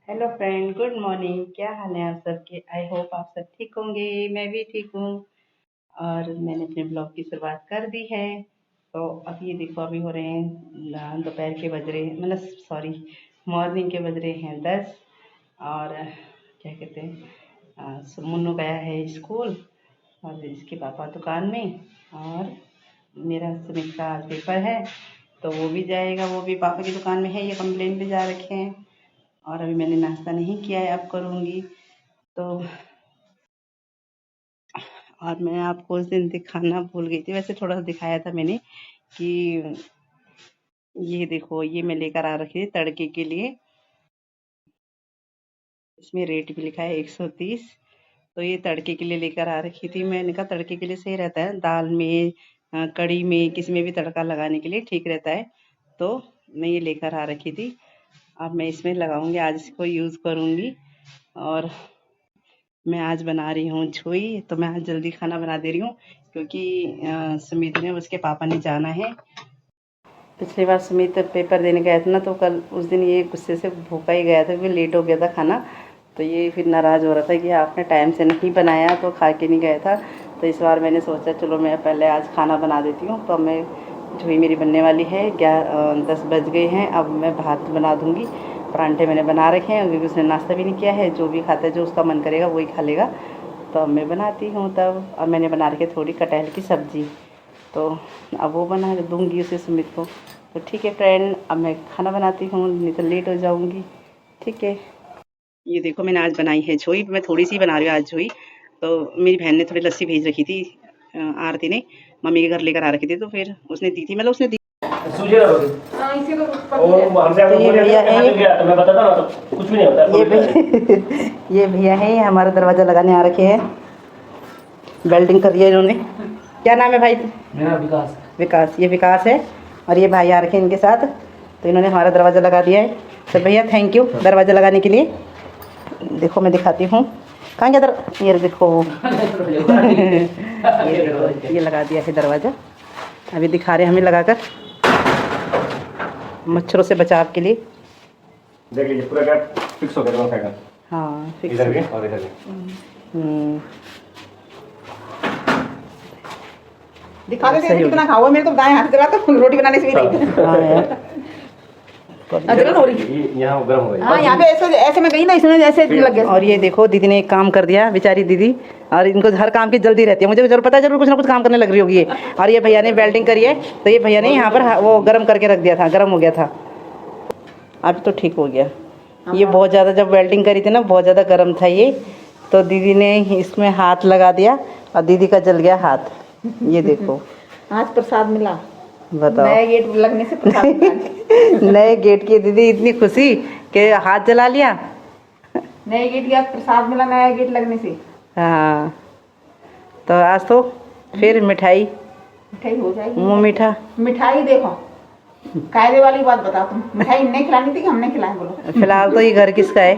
Hello friend, good morning. क्या हाल है आप सबके? आई होप आप सब ठीक होंगे। मैं भी ठीक हूँ। और मैंने अपने ब्लॉग की शुरुआत कर दी है। तो अब ये देखो, अभी हो रहे हैं दोपहर के बज रहे हैं, मतलब सॉरी, मॉर्निंग के बज रहे हैं 10। और क्या कहते हैं, मुन्नू गया है स्कूल और इसके पापा दुकान में। और मेरा सुमित का आज पेपर है तो वो भी जाएगा, वो भी पापा की दुकान में है। ये कंप्लेन पे जा रखे हैं। और अभी मैंने नाश्ता नहीं किया है, अब करूँगी। तो और मैं आपको उस दिन दिखाना भूल गई थी, वैसे थोड़ा सा दिखाया था मैंने कि ये देखो, ये मैं लेकर आ रखी थी तड़के के लिए। इसमें रेट भी लिखा है 130। तो ये तड़के के लिए लेकर आ रखी थी। मैंने कहा तड़के के लिए सही रहता है, दाल में कड़ी में किसी में भी तड़का लगाने के लिए ठीक रहता है। तो मैं ये लेकर आ रखी थी। अब मैं इसमें लगाऊंगी, आज इसको यूज़ करूँगी। और मैं आज बना रही हूँ झोई। तो मैं आज जल्दी खाना बना दे रही हूँ क्योंकि सुमित ने, उसके पापा ने जाना है। पिछली बार सुमित पेपर देने गया था ना, तो कल उस दिन ये गुस्से से भूखा ही गया था क्योंकि लेट हो गया था खाना। तो ये फिर नाराज़ हो रहा था कि आपने टाइम से नहीं बनाया तो खा के नहीं गया था। तो इस बार मैंने सोचा चलो मैं पहले आज खाना बना देती हूँ। तो अब मैं झोई मेरी बनने वाली है। 10 बज गए हैं। अब मैं भात बना दूँगी। परांठे मैंने बना रखे हैं क्योंकि उसने नाश्ता भी नहीं किया है। जो भी खाता है, जो उसका मन करेगा वही खा लेगा। तो अब मैं बनाती हूँ तब। अब मैंने बना रखी थोड़ी कटहल की सब्ज़ी। तो अब वो बना दूँगी उसे, सुमित को। तो ठीक है फ्रेंड, अब मैं खाना बनाती हूँ, नहीं तो लेट हो जाऊँगी। ठीक है। ये देखो, मैंने आज बनाई है झोई। मैं थोड़ी सी बना रही हूँ आज झोई। तो मेरी बहन ने थोड़ी लस्सी भेज रखी थी, आरती ने मम्मी के घर लेकर आ रखी थी। तो फिर उसने दी थी, मतलब उसने दी। ये भैया है, हमारा दरवाजा लगाने आ रखे हैं। वेल्डिंग कर रही है इन्होंने। क्या नाम है भाई? मेरा विकास। विकास, ये विकास है। और ये भाई आ रखे हैं इनके साथ। तो इन्होंने हमारा दरवाज़ा लगा दिया है। तो भैया थैंक यू दरवाज़ा लगाने के लिए। देखो मैं दिखाती हूँ कहाँ गया ये देखो। ये लगा दिया है दरवाज़ा। अभी दिखा रहे हैं हमें लगाकर, मच्छरों से बचाव के लिए। देख लीजिए पूरा गेट फिक्स हो गया दोनों साइड। हाँ, फिक्स इधर भी और इधर भी। दिखा देते हैं कितना खाओ। मेरे तो दाएं हाथ चला तो रोटी बनाने से भी नहीं। हाँ यार, जलन हो रही। यहाँ गर्म हो गई। हाँ, यहाँ पे ऐसे ऐसे में गई ना, इसमें ऐसे लग गया। और ये देखो, दीदी ने एक काम कर दिया, बेचारी दीदी। और इनको हर काम की जल्दी रहती है, मुझे जरूर पता है, जरूर कुछ ना कुछ काम करने लग रही होगी ये। और ये भैया ने वेल्डिंग करी है। तो ये भैया ने यहाँ पर वो गर्म करके रख दिया था, गर्म हो गया था। अब तो ठीक हो गया। ये बहुत ज़्यादा जब वेल्डिंग करी थी ना, बहुत ज़्यादा गर्म था ये। तो दीदी ने इसमें हाथ लगा दिया और दीदी का जल गया हाथ। ये देखो, आज प्रसाद मिला। बताओ, नया गेट लगने से प्रसाद मिला। नए गेट की दीदी इतनी खुशी कि हाथ जला लिया। नए गेट की आज प्रसाद मिला, नया गेट लगने से। हाँ, तो आज तो फिर मिठाई हो जाएगी। मुँह मीठा। मिठाई देखो, कायदे वाली बात बताओ, तुम मिठाई नहीं खिलानी थी कि हमने खिलाई? बोलो। फिलहाल तो ये घर किसका है?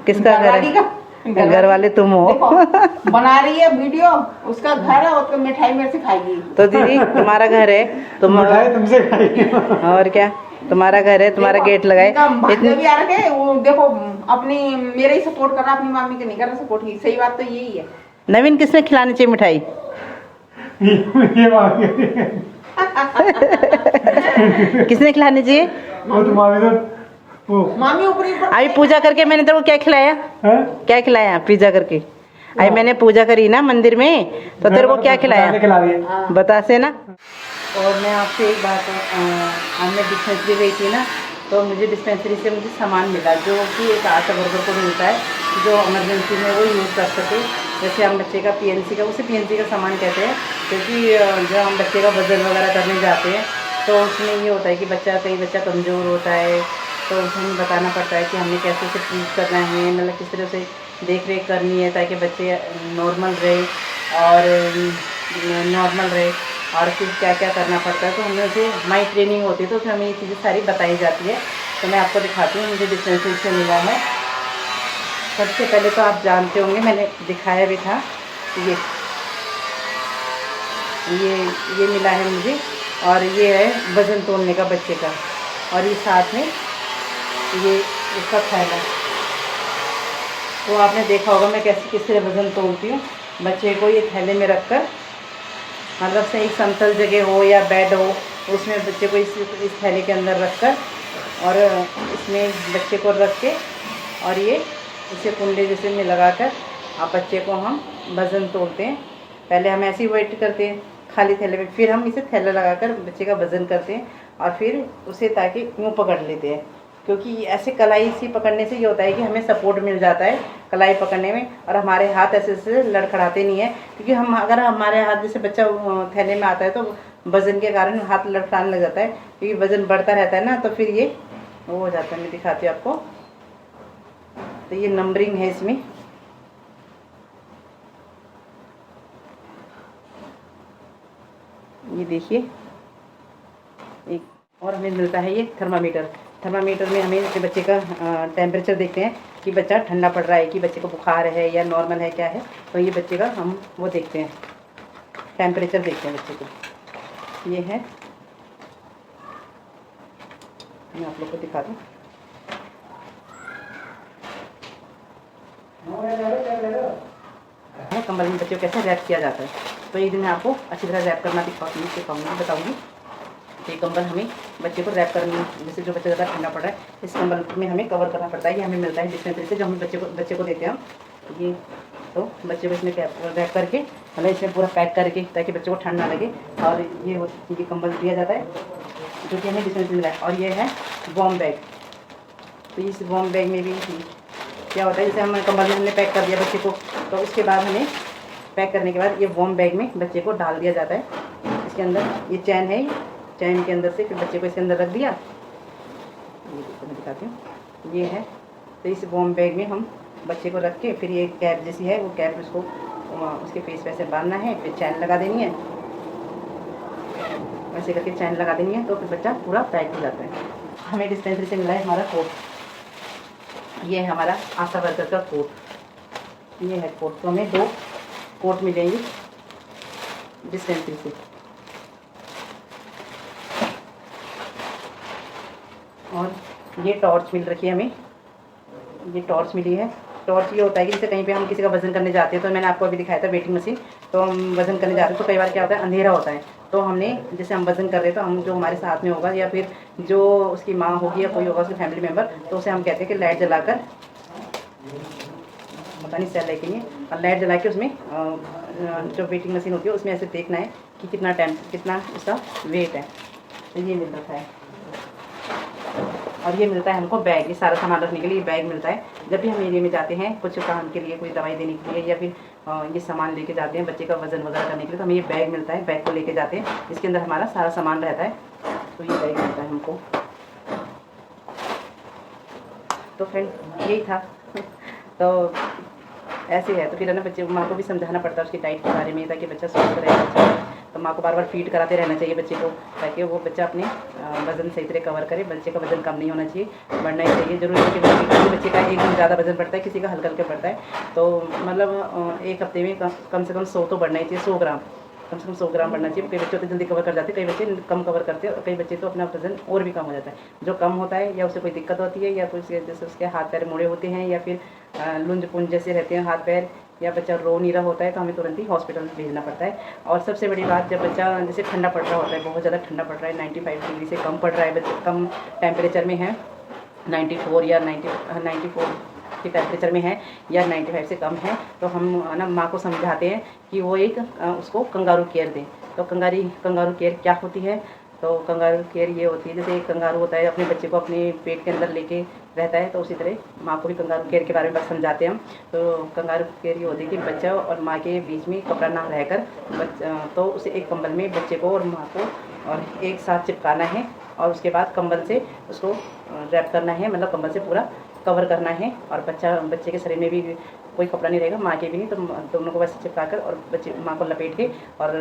किसका घर है? घर वाले तुम हो। बना रही है वीडियो, उसका घर है और मिठाई मेरे से खाएगी। तो दीदी तुम्हारा घर है, तुम मिठाई तुमसे खाएगी। और क्या, तुम्हारा घर है, तुम्हारा गेट लगाए। इतने भी आ रखे वो देखो, अपनी मेरे ही सपोर्ट कर रहा, अपनी मम्मी के नहीं कर रहा सपोर्ट की। सही बात तो यही है। नवीन, किसने खिलानी चाहिए मिठाई? किसने खिलानी चाहिए? मामी ऊपर अभी पूजा करके मैंने तेरे को क्या खिलाया? क्या खिलाया पूजा करके? अभी मैंने पूजा करी ना मंदिर में, तो तेरे को क्या खिलाया बता से ना। और मैं आपसे एक बात, आज मैं डिस्पेंसरी गई थी ना, तो मुझे डिस्पेंसरी से मुझे सामान मिला जो कि एक आशा वर्कर को मिलता है, जो इमरजेंसी में वो यूज़ कर सके। जैसे हम बच्चे का पीएनसी का, उसे पीएनसी का सामान कहते हैं। क्योंकि जब हम बच्चे का वजन वगैरह करने जाते हैं तो उसमें ये होता है कि कई बच्चा कमज़ोर होता है। तो उसे हमें बताना पड़ता है कि हमने कैसे उसे ट्रीट करना है, मतलब किस तरह से देख रेख करनी है ताकि बच्चे नॉर्मल रहे और फिर क्या क्या करना पड़ता है। तो हमें उसे, हमारी ट्रेनिंग होती है तो उसमें हमें ये चीज़ें सारी बताई जाती है। तो मैं आपको दिखाती हूँ, मुझे डिस्पेंसरी से मिला है। सबसे पहले तो आप जानते होंगे, मैंने दिखाया भी था, ये मिला है मुझे। और ये है वज़न तोलने का बच्चे का। और ये साथ में ये इसका थैला, तो आपने देखा होगा मैं कैसे किस तरह वज़न तोलती हूँ। बच्चे को ये थैले में रख कर, मतलब से एक समतल जगह हो या बेड हो, उसमें बच्चे को इस थैले के अंदर रख कर और इसमें बच्चे को रख के और ये इसे कुंडे जैसे में लगा कर आप बच्चे को हम वज़न तोलते हैं। पहले हम ऐसे ही वेट करते हैं खाली थैले में, फिर हम इसे थैला लगाकर बच्चे का वज़न करते हैं और फिर उसे ताकि यूँ पकड़ लेते हैं, क्योंकि ऐसे कलाई से पकड़ने से ये होता है कि हमें सपोर्ट मिल जाता है कलाई पकड़ने में, और हमारे हाथ ऐसे ऐसे लड़खड़ाते नहीं है। क्योंकि हम अगर हमारे हाथ जैसे बच्चा थैले में आता है तो वज़न के कारण हाथ लड़खड़ाने लग जाता है, क्योंकि वज़न बढ़ता रहता है ना, तो फिर ये वो हो जाता है। मैं दिखाती हूँ आपको। तो ये नंबरिंग है इसमें, ये देखिए एक और हमें मिलता है ये थर्मामीटर। थर्मामीटर में हमें अपने बच्चे का टेम्परेचर देखते हैं कि बच्चा ठंडा पड़ रहा है, कि बच्चे को बुखार है या नॉर्मल है, क्या है। तो ये बच्चे का हम वो देखते हैं, टेम्परेचर देखते हैं बच्चे को। ये है, मैं आप लोग को दिखा दूँ। कंबल में बच्चे को कैसे रैप किया जाता है, तो एक दिन मैं आपको अच्छी तरह रैप करना बताऊँगी। ये कंबल हमें बच्चे को रैप करनी, जैसे जो बच्चा ज़्यादा ठंडा पड़ रहा है, इस कंबल में हमें कवर करना पड़ता है। ये हमें मिलता है डिस्पेंसरी से, जो हम बच्चे को देते हैं हम। ये तो बच्चे को इसमें रैप करके, मतलब इसमें पूरा पैक करके, ताकि बच्चे को ठंड ना लगे। और ये कंबल दिया जाता है जो कि हमें डिस्पेंसरी मिला है। और ये है वार्म बैग। तो इस वार्म बैग में भी क्या होता है, जैसे हम कंबल में हमने पैक कर दिया बच्चे को, तो उसके बाद हमें पैक करने के बाद ये वार्म बैग में बच्चे को डाल दिया जाता है। इसके अंदर ये चैन है, चैन के अंदर से फिर बच्चे को इसके अंदर रख दिया। ये देखो मैं दिखाती हूँ, ये है। तो इस वार्म बैग में हम बच्चे को रख के, फिर ये कैप जैसी है, वो कैप उसको उसके फेस पे ऐसे बांधना है, फिर चैन लगा देनी है, ऐसे करके चैन लगा देनी है, तो फिर बच्चा पूरा पैक हो जाता है। हमें डिस्पेंसरी से मिला है हमारा कोट। ये है हमारा आशा वर्कर का कोट। ये है कोट। तो हमें 2 कोट मिलेंगे डिस्पेंसरी से। और ये टॉर्च मिल रखी है हमें, ये टॉर्च मिली है। टॉर्च ये होता है कि जैसे कहीं पे हम किसी का वज़न करने जाते हैं, तो मैंने आपको अभी दिखाया था वेटिंग मशीन। तो हम वज़न करने जाते हैं तो कई बार क्या होता है, अंधेरा होता है, तो हमने जैसे हम वज़न कर रहे हैं, तो हम जो हमारे साथ में होगा या फिर जो उसकी माँ होगी या कोई होगा उसके फैमिली मेम्बर, तो उसे हम कहते हैं कि लाइट जलाकर, पता नहीं सेल लेके, और लाइट जला के उसमें जो वेटिंग मशीन होती है उसमें ऐसे देखना है कि कितना उसका वेट है। तो ये मिल रखा है। और ये मिलता है हमको बैग, ये सारा सामान रखने के लिए बैग मिलता है। जब भी हम एरिया में जाते हैं कुछ काम के लिए, कोई दवाई देने के लिए, या फिर ये सामान लेके जाते हैं बच्चे का वज़न वगैरह करने के लिए, तो हमें ये बैग मिलता है। बैग को लेके जाते हैं, इसके अंदर हमारा सारा सामान रहता है। तो ये बैग मिलता है हमको। तो फ्रेंड यही था। तो ऐसे है, तो फिर है ना, बच्चे माँ को भी समझाना पड़ता है उसकी डाइट के बारे में, ताकि बच्चा स्वस्थ रहे। तो माँ को बार बार फीड कराते रहना चाहिए बच्चे को, ताकि वो बच्चा अपने वज़न सही तरह कवर करे। बच्चे का वज़न कम नहीं होना चाहिए, बढ़ना ही चाहिए। जरूरी है कि बच्चे का एकदम ज़्यादा वज़न बढ़ता है, किसी का हल्का हल्का बढ़ता है। तो मतलब एक हफ्ते में कम से कम 100 तो बढ़ना ही चाहिए, 100 ग्राम, कम से कम 100 ग्राम बढ़ना चाहिए। कई बच्चे तो जल्दी कवर कर जाते हैं, कई बच्चे कम कवर करते हैं, और कई बच्चे तो अपना वज़न और भी कम हो जाता है। जो कम होता है या उसे कोई दिक्कत होती है, या कुछ जैसे उसके हाथ पैर मुड़े होते हैं, या फिर लुंज पुंज जैसे रहते हैं हाथ पैर, या बच्चा रो नहीं रहा होता है, तो हमें तुरंत ही हॉस्पिटल भेजना पड़ता है। और सबसे बड़ी बात, जब बच्चा जैसे ठंडा पड़ रहा होता है, बहुत ज़्यादा ठंडा पड़ रहा है, 95 डिग्री से कम पड़ रहा है, बच्चा कम टेम्परेचर में है, 94 या 94 के टेम्परेचर में है, या 95 से कम है, तो हम ना माँ को समझाते हैं कि वो एक उसको कंगारू केयर दें। तो कंगारू केयर क्या होती है? तो कंगारू केयर ये होती है, जैसे एक कंगारू होता है अपने बच्चे को अपने पेट के अंदर लेके रहता है, तो उसी तरह माँ को भी कंगारू केयर के बारे में समझाते हैं हम। तो कंगारू केयर ये होती है कि बच्चा और माँ के बीच में कपड़ा ना रहकर तो उसे एक कंबल में बच्चे को और माँ को और एक साथ चिपकाना है, और उसके बाद कंबल से उसको रैप करना है, मतलब कंबल से पूरा कवर करना है। और बच्चे के शरीर में भी कोई कपड़ा नहीं रहेगा, माँ के भी नहीं, तो दोनों को वैसे चिपका कर और बच्चे माँ को लपेट के, और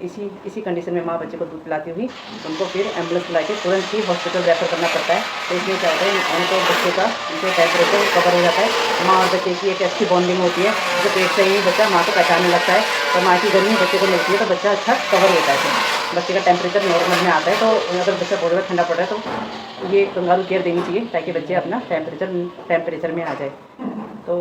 इसी कंडीशन में माँ बच्चे को दूध पिलाती हुई उनको फिर एम्बुलेंस बुला के तुरंत ही हॉस्पिटल रेफर करना पड़ता है। तो इसमें क्या होता है, उनको बच्चे का उनके टेम्परेचर कवर हो जाता है। माँ और बच्चे की एक अच्छी बॉन्डिंग होती है, जो पेट से ही बच्चा माँ को पहचानने लगता है, तो माँ की गर्मी बच्चे को मिलती है, तो बच्चा अच्छा कवर होता है। तो बच्चे का टेम्परेचर नॉर्मल में आता है। तो अगर बच्चा बहुत ज़्यादा ठंडा पड़ रहा है तो ये कंगारू केयर देनी चाहिए, ताकि बच्चे अपना टेम्परेचर में आ जाए। तो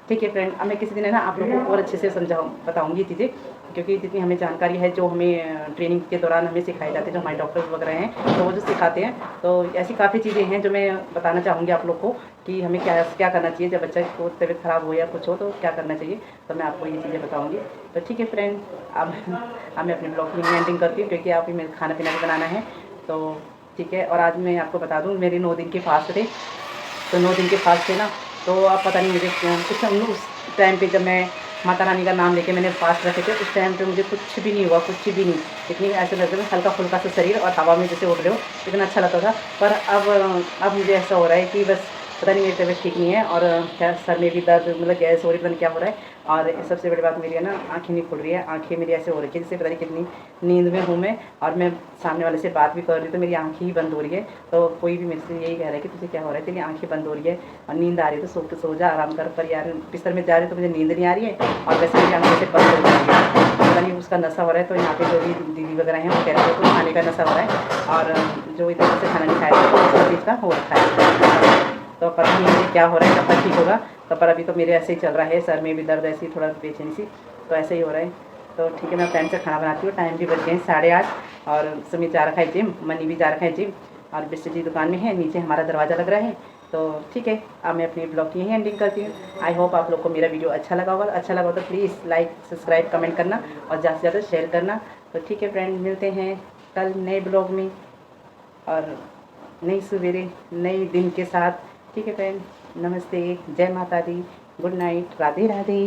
ठीक है फ्रेंड, अब मैं किसी दिन है ना आप लोगों को और अच्छे से बताऊंगी चीज़ें, क्योंकि जितनी हमें जानकारी है जो हमें ट्रेनिंग के दौरान हमें सिखाई जाती है, जो हमारे डॉक्टर्स वगैरह हैं तो वो जो सिखाते हैं, तो ऐसी काफ़ी चीज़ें हैं जो मैं बताना चाहूँगी आप लोग को कि हमें क्या क्या करना चाहिए जब बच्चा को तबीयत ख़राब हो या कुछ हो तो क्या करना चाहिए, तो मैं आपको ये चीज़ें बताऊँगी। तो ठीक है फ्रेंड, अब मैं अपने ब्लॉग की एंडिंग करती हूँ, क्योंकि आप मेरे खाना पीना भी बनाना है। तो ठीक है, और आज मैं आपको बता दूँ मेरे 9 दिन के फास्ट थे, तो 9 दिन के फास्ट थे ना, तो आप पता नहीं मुझे कुछ उस टाइम पे जब मैं माता रानी का नाम लेके मैंने फास्ट रखे थे, उस टाइम पे मुझे कुछ भी नहीं हुआ, कुछ भी नहीं। इतनी ऐसे लगता था हल्का फुल्का सा शरीर और हवा में जैसे उड़ रहे हो, इतना अच्छा लगता था। पर अब मुझे ऐसा हो रहा है कि बस पता नहीं मेरी तबीयत ठीक नहीं है, और क्या सर में भी दर्द, मतलब गैस हो रही, पता नहीं क्या हो रहा है। और सबसे बड़ी बात मेरी है ना, आँखें नहीं खुल रही है, आँखें मेरी ऐसे हो रही है जैसे पता नहीं कितनी नींद में हूँ मैं, और मैं सामने वाले से बात भी कर रही हूँ तो मेरी आँखें ही बंद हो रही है। तो कोई भी मेरे से यही कह रहा है कि तुझे क्या हो रहा है, तेरी आँखें बंद हो रही है और नींद आ रही है तो सो जा, आराम कर। पर यार बिस्तर में जा रही तो मुझे नींद नहीं आ रही है, और वैसे मेरी आँखें से बंद हो रही है, पता नहीं उसका नशा हो रहा है। तो यहाँ पे जो भी दीदी वगैरह हैं वो कह रहे हैं तो खाने का नशा हो रहा है, और जो इधर से खाना नहीं खाया तो उस चीज़ का हो रखा है। तो पता नहीं मुझे क्या हो रहा है, कब तक ठीक होगा। तो पर अभी तो मेरे ऐसे ही चल रहा है, सर में भी दर्द ऐसी थोड़ा बेचैनी सी, तो ऐसे ही हो रहा है। तो ठीक है, मैं टाइम से खाना बनाती हूँ, टाइम भी बच गए 8:30, और सुमित जा रखा है जिम, मनी भी जा रखा है जिम, और बिस्टर जी दुकान में है, नीचे हमारा दरवाज़ा लग रहा है। तो ठीक है, अब मैं अपनी ब्लॉग की यहीं एंडिंग करती हूँ। आई होप आप लोग को मेरा वीडियो अच्छा लगा होगा, अच्छा लगा तो प्लीज़ लाइक सब्सक्राइब कमेंट करना और ज़्यादा से ज़्यादा शेयर करना। तो ठीक है फ्रेंड, मिलते हैं कल नए ब्लॉग में और नई सवेरे नए दिन के साथ। ठीक है फ्रेंड, नमस्ते, जय माता दी, गुड नाइट, राधे राधे।